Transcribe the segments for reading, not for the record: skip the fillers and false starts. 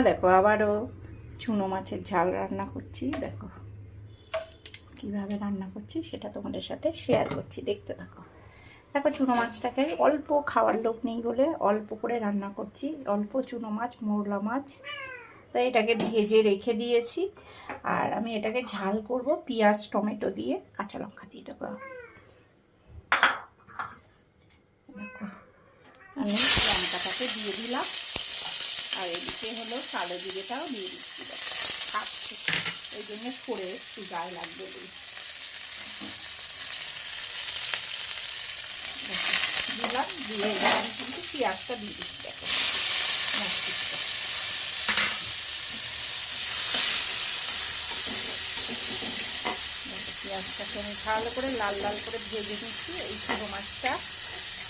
দেখো আবারও চুনো মাছের ঝাল রান্না করছি। দেখো কিভাবে রান্না করছি সেটা তোমাদের সাথে শেয়ার করছি, দেখতে থাকো। দেখো চুনো মাছটাকে অল্প খাওয়ার লোক নেই বলে অল্প করে রান্না করছি। অল্প চুনো মাছ, মোরলা মাছ, তাই এটাকে ভেজে রেখে দিয়েছি। আর আমি এটাকে ঝাল করব পেঁয়াজ টমেটো দিয়ে, কাঁচা লঙ্কা দিয়ে দেবো। দেখো আমি লঙ্কাটাকে দিয়ে দিলাম, আর এদিকে হলো কালো জিরেটাও দিয়ে দিচ্ছি। দেখো খাচ্ছে, ওই জন্য করে একটু গায়ে লাগবে দিলাম, দিয়ে আমি কিন্তু পেঁয়াজটা দিয়ে দিচ্ছি। দেখো পেঁয়াজটাকে আমি ভালো করে লাল লাল করে ভেজে নিচ্ছি। এই ছোটো মাছটা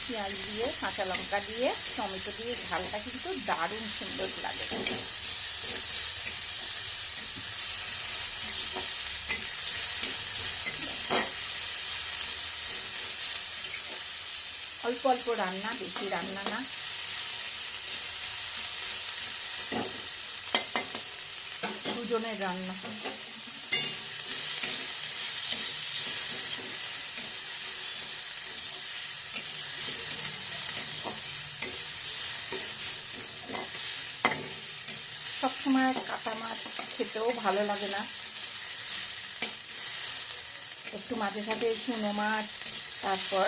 পেঁয়াজ দিয়ে, কাঁচা লঙ্কা দিয়ে, টমেটো দিয়ে ঝালটা কিন্তু দারুণ সুন্দর লাগে। অল্প অল্প রান্না, বেশি রান্না না। দুজনের রান্না। সবসময় কাটা মাছ খেতেও ভালো লাগে না, একটু মাঝে সাথে চুনো মাছ, তারপর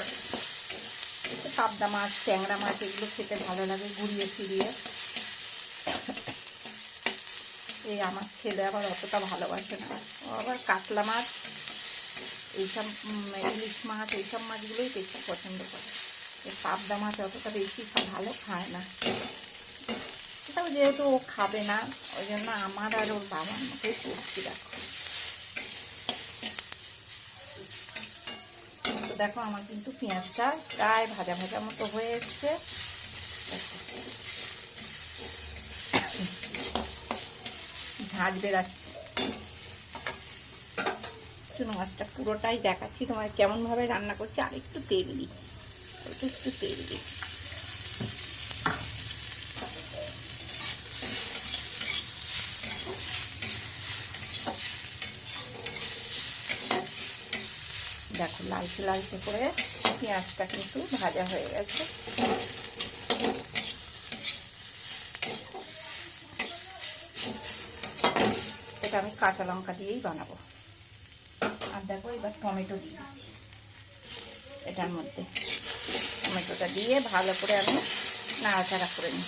পাবদা মাছ, ট্যাংরা মাছ, এগুলো খেতে ভালো লাগে ঘুরিয়ে ফিরিয়ে। এই আমার ছেলে আবার অতটা ভালোবাসে না, ও আবার কাতলা মাছ, এইসব ইলিশ মাছ, এইসব মাছগুলোই বেশি পছন্দ করে। এই পাবদা মাছ অতটা বেশি ভালো খায় না। এটাও যেহেতু ও খাবে না, ওই জন্য আমার আর ওর বাবার মতোই করছি। তো দেখো আমার কিন্তু পেঁয়াজটা প্রায় ভাজা ভাজা মতো হয়ে এসছে। ঝাঁঝ বেরাচ্ছে। চুনো মাছটা পুরোটাই দেখাচ্ছি তোমার কেমনভাবে রান্না করছি। আর একটু তেল দিই, একটু তেল দিই। দেখো লালচে লালচে করে পেঁয়াজটা কিন্তু ভাজা হয়ে গেছে। এটা আমি কাঁচা লঙ্কা দিয়েই বানাবো। আর দেখো এবার টমেটো দিয়ে দিচ্ছি এটার মধ্যে। টমেটোটা দিয়ে ভালো করে আমি নাড়াচাড়া করে নিই।